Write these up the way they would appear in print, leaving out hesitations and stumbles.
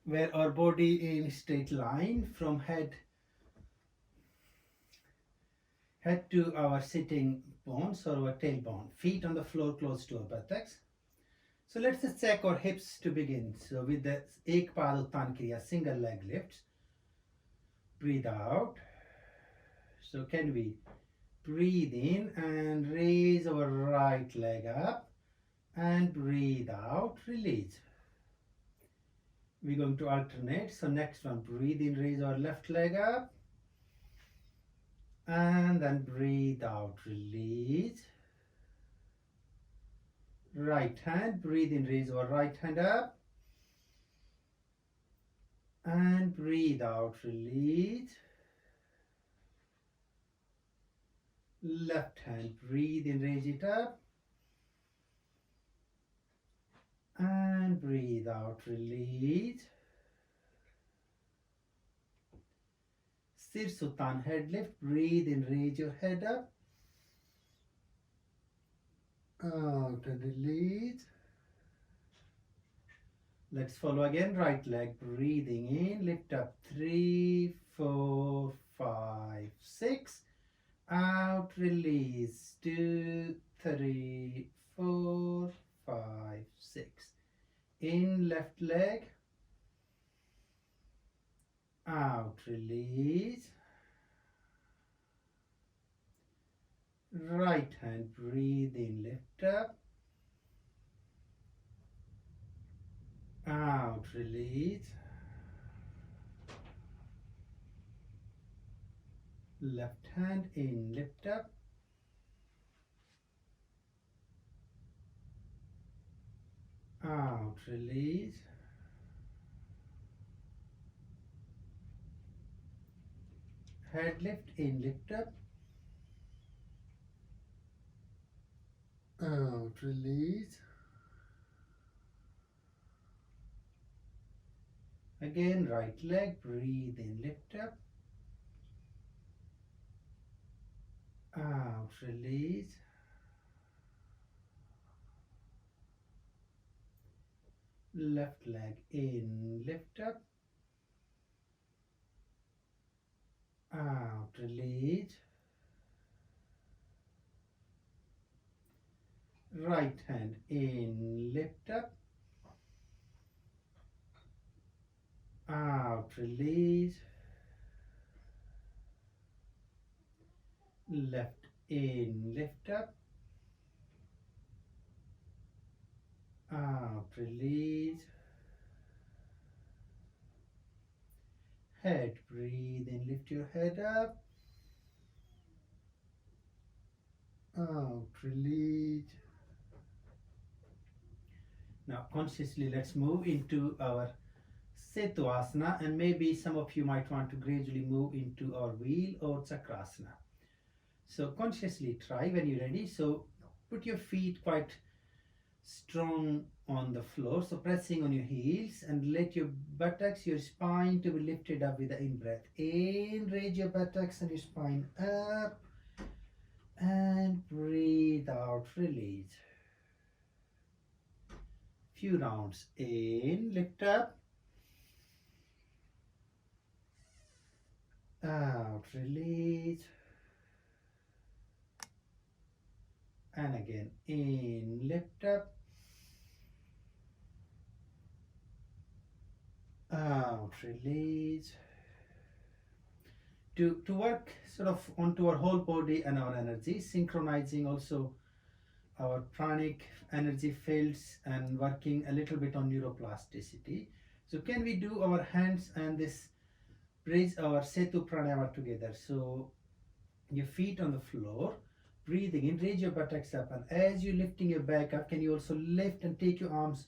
where our body in straight line from head to our sitting bones or our tailbone, feet on the floor close to our buttocks. So let's just check our hips to begin. So with the Ek Pad Uttan Kriya, single leg lifts, breathe out. So can we breathe in and raise our right leg up and breathe out, release. We're going to alternate. So next one, breathe in, raise our left leg up and then breathe out, release. Right hand, breathe in, raise our right hand up and breathe out, release. Left hand, breathe in, raise it up and breathe out, release. Sirs Uttan, head lift, breathe in, raise your head up, out and release. Let's follow again, right leg, breathing in, lift up, 3, 4, 5, 6, out, release, 2, 3, 4, 5, 6. In, left leg, out, release. Right hand, breathe in, lift up, out, release. Left hand in, lift up, out, release. Head lift in, lift up, out, release. Again, right leg, breathe in, lift up, out, release. Left leg in, lift up, out, release. Right hand in, lift up, out, release. Left in, lift up, out, release. Head, breathe in, lift your head up, out, release. Now consciously let's move into our Setu-Asana, and maybe some of you might want to gradually move into our wheel or Chakrasana. So consciously try when you're ready. So put your feet quite strong on the floor, so pressing on your heels, and let your buttocks, your spine to be lifted up with the in-breath. In, raise your buttocks and your spine up, and breathe out, release. Few rounds. In, lift up, out, release. And again, in, lift up, out, release. To work sort of onto our whole body and our energy, synchronizing also our pranic energy fields and working a little bit on neuroplasticity. So can we do our hands and this bridge our Setu pranayama together? So your feet on the floor, breathing in, raise your buttocks up, and as you're lifting your back up, can you also lift and take your arms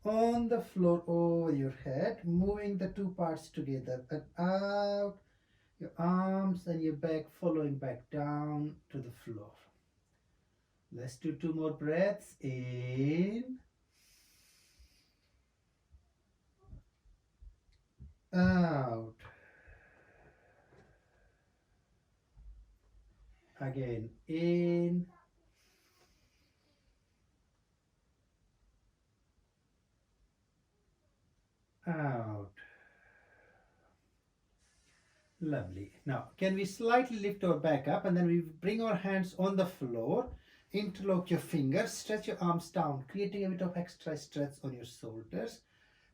on the floor over your head, moving the two parts together, and out, your arms and your back following back down to the floor. Let's do 2 more breaths. In, out. Again, in, out. Lovely. Now, can we slightly lift our back up and then we bring our hands on the floor, interlock your fingers, stretch your arms down, creating a bit of extra stretch on your shoulders,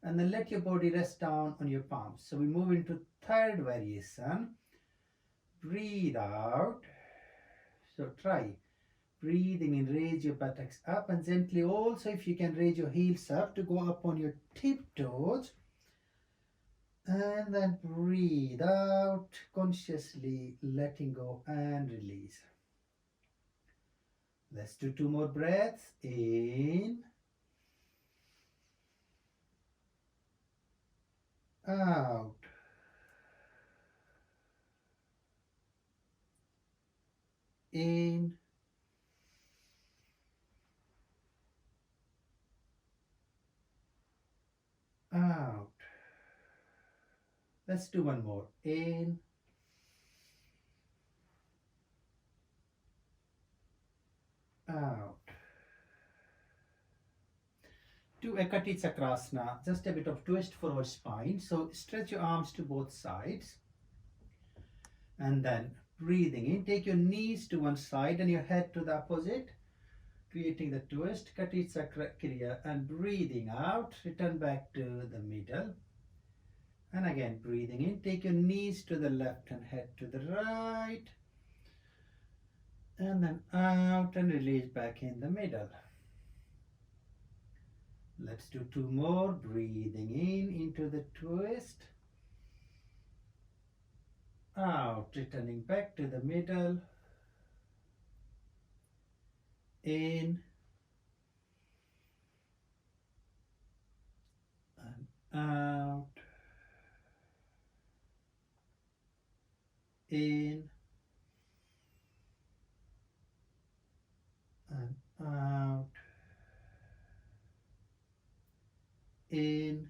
and then let your body rest down on your palms. So we move into third variation. Breathe out. So try breathing in, raise your buttocks up, and gently also, if you can, raise your heels up to go up on your tiptoes. And then breathe out, consciously letting go and release. Let's do 2 more breaths. In, out. In, out. Let's do 1 more. In, out. Do a Kati Chakrasana, just a bit of twist for our spine. So stretch your arms to both sides. And then breathing in, take your knees to one side and your head to the opposite, creating the twist, Kati Chakra Kriya, and breathing out, return back to the middle. And again, breathing in, take your knees to the left and head to the right. And then out and release back in the middle. Let's do 2 more. Breathing in into the twist. Out, returning back to the middle. In. And out. In. And out. In.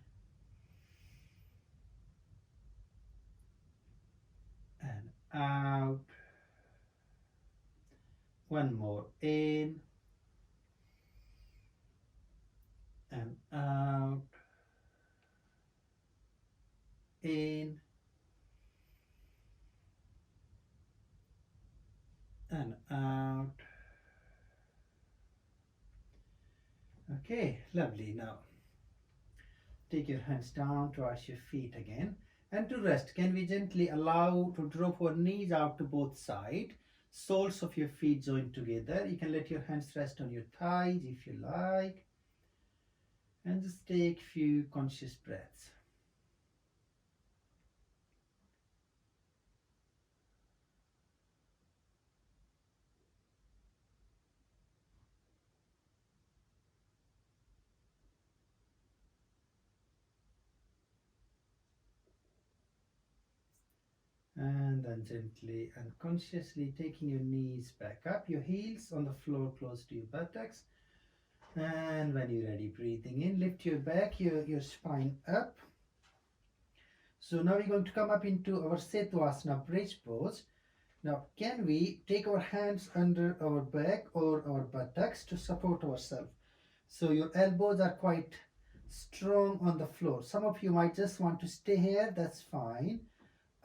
And out. 1 more. In. And out. In. And out. Okay, lovely. Now take your hands down towards your feet again, and to rest, can we gently allow to drop our knees out to both sides, soles of your feet joined together. You can let your hands rest on your thighs if you like, and just take few conscious breaths. And then gently and consciously taking your knees back up, your heels on the floor close to your buttocks. And when you're ready, breathing in, lift your back, your spine up. So now we're going to come up into our Setu-Asana bridge pose. Now can we take our hands under our back or our buttocks to support ourselves? So your elbows are quite strong on the floor. Some of you might just want to stay here, that's fine.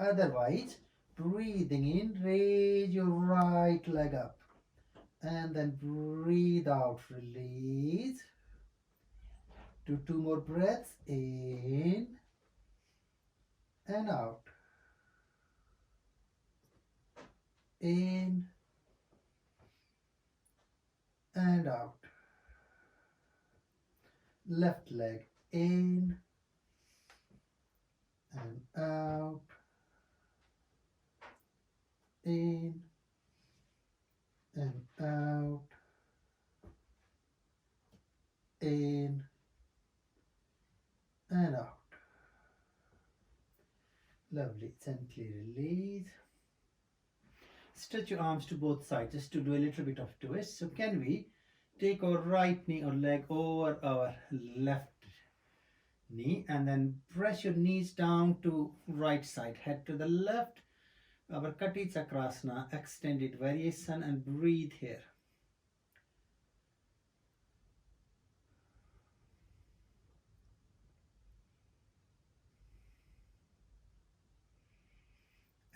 Otherwise, breathing in, raise your right leg up. And then breathe out, release. Do 2 more breaths, in and out. In and out. Left leg in and out. In and out. In and out. Lovely. Gently release. Stretch your arms to both sides just to do a little bit of twist. So can we take our right knee or leg over our left knee and then press your knees down to right side, head to the left, our Kati Chakrasana extended variation, and breathe here.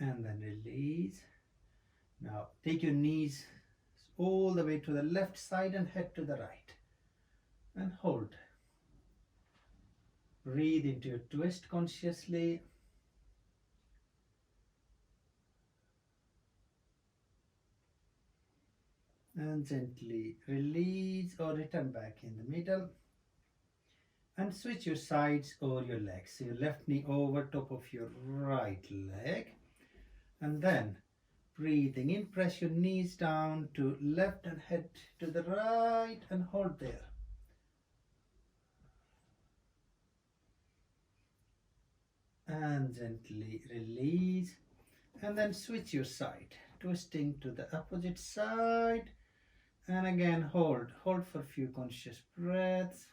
and then release. Now take your knees all the way to the left side and head to the right, and hold. Breathe into your twist consciously. And gently release or return back in the middle. And switch your sides or your legs. So your left knee over top of your right leg. And then breathing in, press your knees down to left and head to the right and hold there. And gently release. And then switch your side, twisting to the opposite side. And again hold for a few conscious breaths.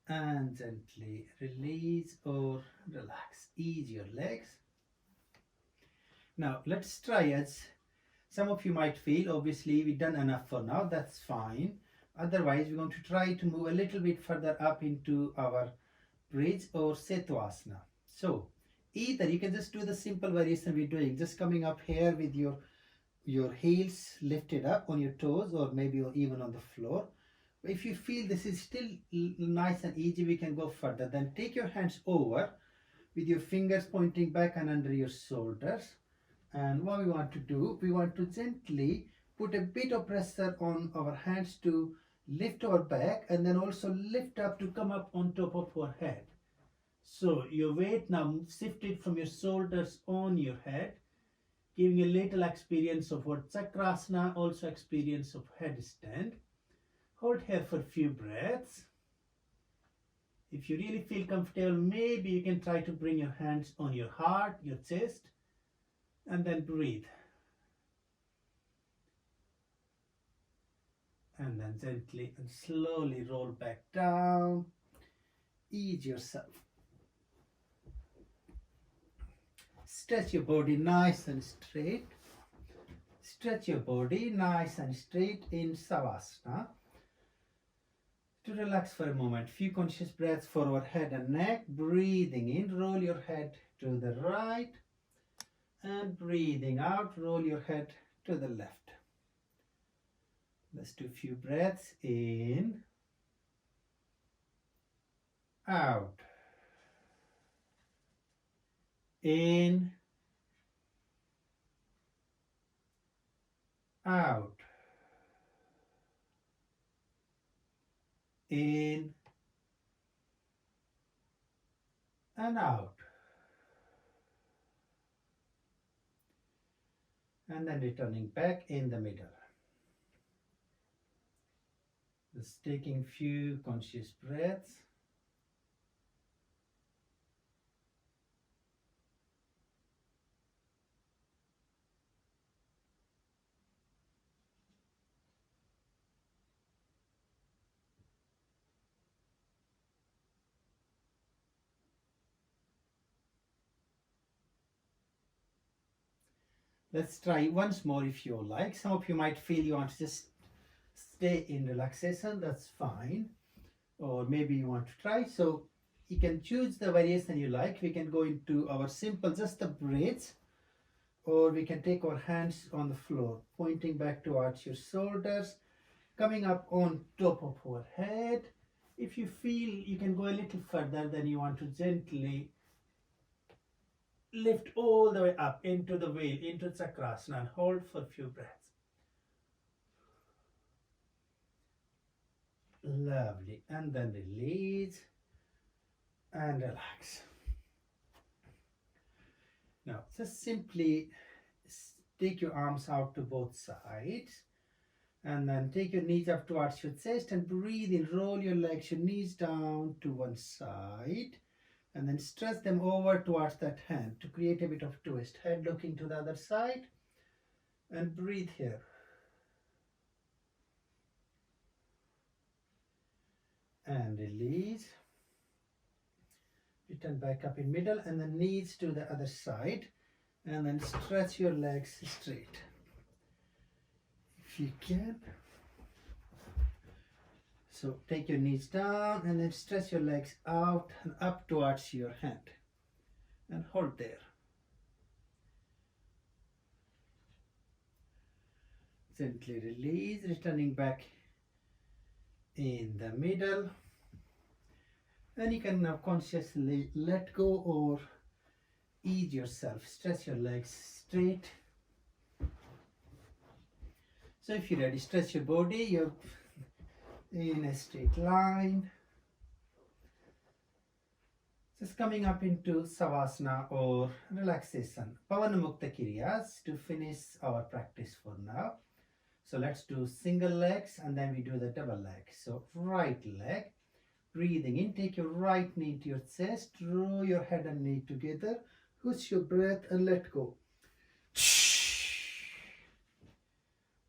And gently release or relax. Ease your legs. Now let's try, as some of you might feel, obviously we've done enough for now, that's fine. Otherwise we're going to try to move a little bit further up into our bridge or Setu-Asana. So either you can just do the simple variation we're doing, just coming up here with your heels lifted up on your toes, or maybe even on the floor. If you feel this is still nice and easy, we can go further. Then take your hands over with your fingers pointing back and under your shoulders. And what we want to do, we want to gently put a bit of pressure on our hands to lift our back, and then also lift up to come up on top of our head. So your weight now shifted from your shoulders on your head, giving a little experience of what Chakrasana, also experience of headstand. Hold here for a few breaths. If you really feel comfortable, maybe you can try to bring your hands on your heart, your chest, and then breathe. And then gently and slowly roll back down. Ease yourself. Stretch your body nice and straight. Stretch your body nice and straight in Savasana. To relax for a moment, few conscious breaths for our head and neck. Breathing in, roll your head to the right, and breathing out, roll your head to the left. Let's do a few breaths in, out, in, out, in, and out. And then returning back in the middle. Just taking few conscious breaths. Let's try once more if you like. Some of you might feel you want to just stay in relaxation, that's fine. Or maybe you want to try. So you can choose the variation you like. We can go into our simple, just the bridge, or we can take our hands on the floor, pointing back towards your shoulders, coming up on top of our head. If you feel you can go a little further, then you want to gently lift all the way up into the wheel, into Chakrasana, and hold for a few breaths. Lovely. And then release and relax. Now just simply take your arms out to both sides, and then take your knees up towards your chest and breathe in. Roll your legs, your knees down to one side, and then stretch them over towards that hand to create a bit of twist. Head looking to the other side, and breathe here. And release. Return back up in middle, and then knees to the other side, and then stretch your legs straight. If you can. So take your knees down and then stretch your legs out and up towards your hand and hold there. Gently release, returning back in the middle. And you can now consciously let go or ease yourself. Stretch your legs straight. So if you're ready, stretch your body. You're in a straight line. Just coming up into Savasana or relaxation. Pavanamukta Kriyas to finish our practice for now. So let's do single legs and then we do the double leg. So right leg, breathing in, take your right knee to your chest, draw your head and knee together, push your breath and let go.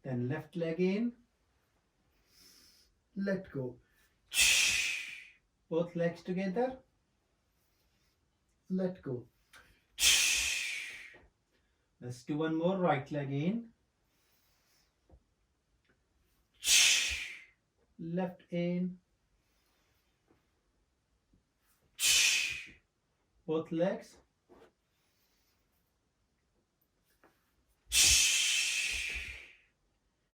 Then left leg in, let go. Both legs together, let go. Let's do one more, right leg in, left in, both legs,